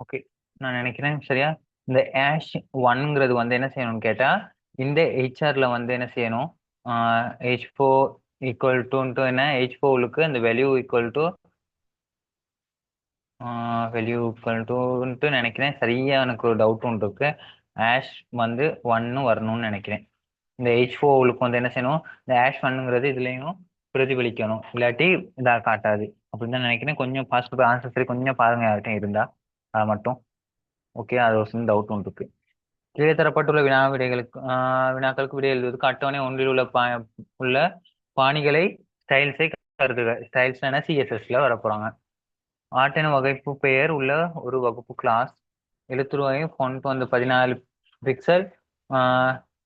Okay, நான் நினைக்கிறேன் சரியா. இந்த ஆஷ் ஒன்ங்கிறது வந்து என்ன செய்யணும்னு கேட்டா, இந்த ஹெச்ஆர்ல வந்து என்ன செய்யணும், H4 ஈக்குவல் டு என்ன, H4க்கு அந்த வேல்யூ ஈக்குவல் டு நினைக்கிறேன். சரியா எனக்கு ஒரு டவுட் ஒன்று இருக்கு. ஆஷ் வந்து ஒன்னு வரணும்னு நினைக்கிறேன். இந்த H4க்கு வந்து என்ன செய்யணும், இந்த ஆஷ் ஒன்னுங்கிறது இதுலயும் பிரதிபலிக்கணும், இல்லாட்டி இதா காட்டாது அப்படின்னு தான் நினைக்கிறேன். கொஞ்சம் பாஸ்ட் ஆன்சர் சரி கொஞ்சம் பாருங்க யார்கிட்ட இருந்தா அதை மட்டும். ஓகே, அது ஒரு சின்ன டவுட் ஒன்று இருக்கு. கீழே தரப்பட்டுள்ள வினாக்களுக்கு விடை எழுதுவதற்கு அட்டவணை ஒன்றில் உள்ள பாணிகளை ஸ்டைல்ஸை கருதுக. ஸ்டைல்ஸ் சிஎஸ்எஸ்ல வர போறாங்க. ஆர்ட் வகுப்பு பெயர் உள்ள ஒரு வகுப்பு கிளாஸ். எழுத்துருவாயும் ஃபாண்ட் வந்து 14 பிக்சல்.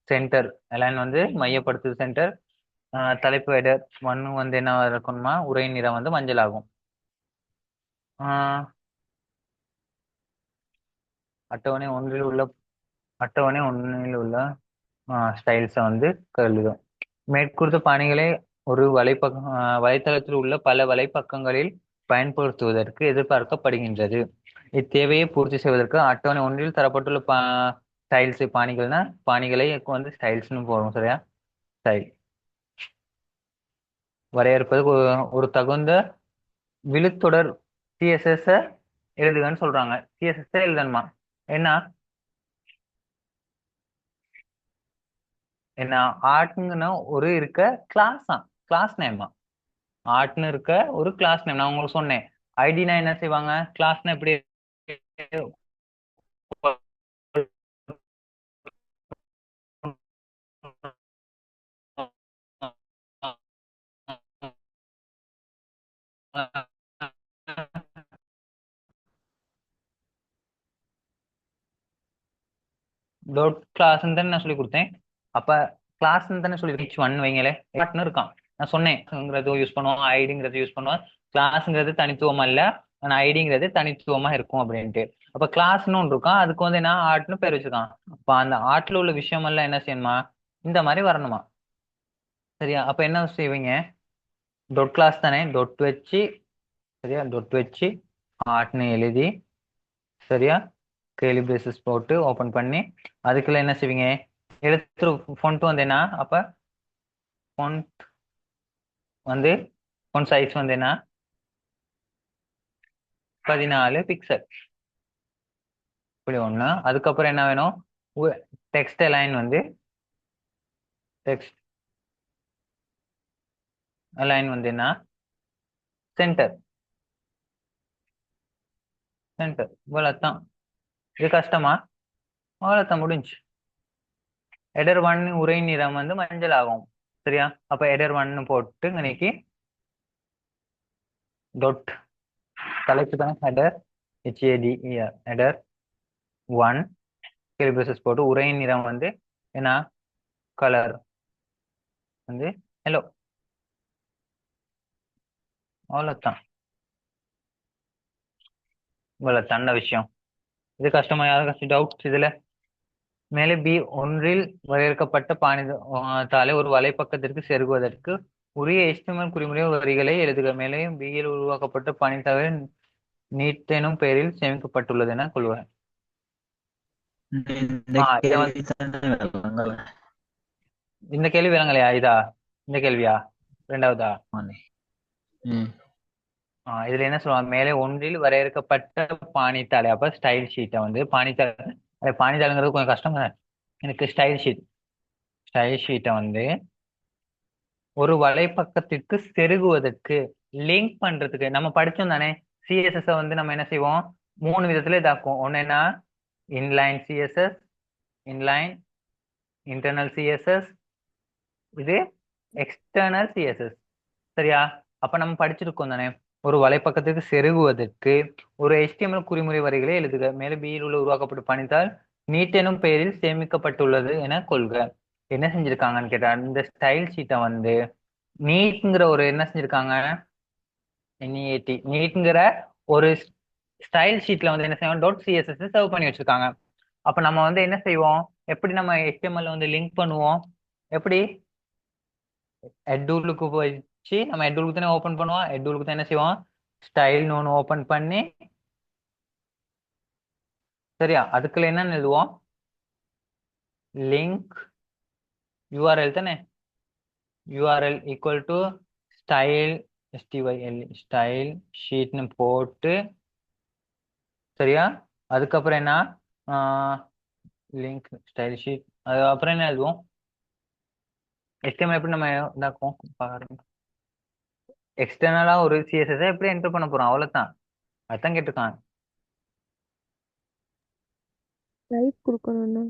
சென்டர் அலைன் வந்து மையப்படுத்துது சென்டர். தலைப்பு ஹெடர் ஒன்னு வந்து என்ன இருக்கணுமா, உரை நிறம் வந்து மஞ்சள் ஆகும். அட்டவணை ஒன்றில் உள்ள ஸ்டைல்ஸை வந்து கருதுகிறோம். மேற்கூறிய பாணிகளை ஒரு வலைத்தளத்தில் உள்ள பல வலைப்பக்கங்களில் பயன்படுத்துவதற்கு எதிர்பார்க்கப்படுகின்றது. இத்தேவையை பூர்த்தி செய்வதற்கு அட்டவணை ஒன்றில் தரப்பட்டுள்ள ஸ்டைல்ஸ் பாணிகள்னா பாணிகளை வந்து ஸ்டைல்ஸ்னு போறோம் சரியா. ஸ்டைல் வரையறுப்பதற்கு ஒரு தகுந்த விழுத்தொடர் சிஎஸ்எஸ் எழுதுகன்னு சொல்றாங்க. சிஎஸ்எஸ் எழுதணுமா, என்ன என்ன ஆர்ட்னுங்கன்னா ஒரு இருக்க கிளாஸா, கிளாஸ் நேமா. ஆர்ட்னு இருக்க ஒரு கிளாஸ் நேம் நான் உங்களுக்கு சொன்னேன். ஐடினா என்ன செய்வாங்க, கிளாஸ்னா எப்படி டாட் கிளாஸ்ன்னு தானே நான் சொல்லி கொடுத்தேன். அப்ப கிளாஸ்ன்னு தானே சொல்லி ஒன் வைங்களே, ஆர்ட்னு இருக்கான். நான் சொன்னேன் யூஸ் பண்ணுவோம், ஐடிங்கிறது யூஸ் பண்ணுவோம். கிளாஸ்ங்கிறது தனித்துவமா இல்ல, ஆனா ஐடிங்கிறது தனித்துவமா இருக்கும் அப்படின்ட்டு. அப்ப கிளாஸ்னு ஒன்று இருக்கான், அதுக்கு வந்து என்ன ஆர்ட்னு பேர் வச்சிருக்கான். அப்ப அந்த ஆர்ட்ல உள்ள விஷயம் எல்லாம் என்ன செய்யணுமா, இந்த மாதிரி வரணுமா. சரியா, அப்ப என்ன செய்வீங்க, டொட் கிளாஸ் தானே, டொட் வச்சு சரியா, டொட் வச்சு ஆர்ட்னு எழுதி சரியா, கேலி பிரேசஸ் போட்டு ஓபன் பண்ணி அதுக்குள்ள என்ன செய்வீங்க, எழுத்து ஃபொண்ட் வந்து என்ன, அப்ப ஃபொண்ட் வந்து ஃபொண்ட் சைஸ் வந்து என்ன 14 பிக்சல். இப்படி ஒண்ணு. அதுக்கப்புறம் என்ன வேணும், டெக்ஸ்ட் அலைன் வந்து டெக்ஸ்ட் அலைன் வந்து என்ன சென்டர். சென்டர் இவ்வளவுதான். இது கஷ்டமா, அவ்வளவுதான் முடிஞ்சு. எடர் ஒன் உரை நிறம் வந்து மஞ்சள் ஆகும் சரியா. அப்ப எடர் ஒன்னு போட்டு இன்னைக்கு டொட் தலைப்பு தான் ஹெடர், ஹெடர் ஒன் கேலிபிரசஸ் போட்டு உரையின் நிறம் வந்து என்ன கலர் வந்து எல்லோ. அவ்வளவுதான், இவ்வளவு தண்ட விஷயம். இது கஷ்டமா, யாருக்காச்சும் டவுட் இதுல. மேலே பி ஒன்றில் வரையறுக்கப்பட்ட தாளை ஒரு வலைப்பக்கத்திற்கு செருகுவதற்கு உரிய HTML குறிமுறை வரிகளை எழுதுக. மேலே பியில் உருவாக்கப்பட்ட பணித்தாளை நீட் எனும் பெயரில் சேமிக்கப்பட்டுள்ளது என கொள்வேன். இந்த இத கேள்வி தானே விளங்கல. இந்த கேள்வி விளங்கலையா, இதா இந்த கேள்வியா ரெண்டாவதா. ம். இதுல என்ன சொல்லுவாங்க, மேலே ஒன்றில் வரையறுக்கப்பட்ட பாணித்தாளை, அப்ப ஸ்டைல் ஷீட்டை வந்து பாணித்தாளுங்கிறது கொஞ்சம் கஷ்டம் தானே எனக்கு. ஸ்டைல் ஷீட்டை வந்து ஒரு வலைப்பக்கத்திற்கு செருகுவதற்கு, லிங்க் பண்றதுக்கு நம்ம படிச்சோம் தானே. சிஎஸ்எஸ் வந்து நம்ம என்ன செய்வோம், 3 விதத்துல இதாக்குவோம். ஒன்னு என்ன, inline CSS, inline internal CSS, இது எக்ஸ்டர்னல் சிஎஸ்எஸ் சரியா. அப்ப நம்ம படிச்சிருக்கோம் தானே, ஒரு வலைப்பக்கத்துக்கு செருகுவதற்கு ஒரு HTML குறிமுறை வரிகளை எழுதுக. மேலும் பியில் உள்ள உருவாக்கப்பட்ட பணித்தால் நீட் எனும் பெயரில் சேமிக்கப்பட்டுள்ளது என கொள்க. என்ன செஞ்சிருக்காங்கன்னு கேட்டா, இந்த ஸ்டைல் ஷீட்டை வந்து நீட்ங்கிற ஒரு என்ன செஞ்சிருக்காங்க, நீட்ங்கிற ஒரு ஸ்டைல் ஷீட்ல வந்து என்ன செய்வோம், டாட் சிஎஸ்எஸ் சர்வ் பண்ணி வச்சிருக்காங்க. அப்ப நம்ம வந்து என்ன செய்வோம், எப்படி நம்ம HTML வந்து லிங்க் பண்ணுவோம், எப்படி எட்டூலுக்கு போயிடுச்சு, நம்ம எட்டூலுக்கு தானே ஓபன் பண்ணுவோம். எட்டூலுக்கு தான் என்ன செய்வோம், ஸ்டைல்னு ஒன்று ஓபன் பண்ணி சரியா? அதுக்குள்ள என்னன்னு எழுதுவோம்? லிங்க் URL தானே? URL equal to style STYL style ஷீட்னு போட்டு, சரியா? அதுக்கப்புறம் என்ன? Link style sheet. அது அப்புறம் என்ன எழுதுவோம்? HTML எப்படி நம்ம இதாக்குவோம் பாருங்க. எக்ஸ்டர்னலா ஒரு CSS எப்படி என்டர் பண்ண போறோம், அவ்வளவுதான். அதான் கேட்டிருக்கான். டைப் கொடுக்கணும்னா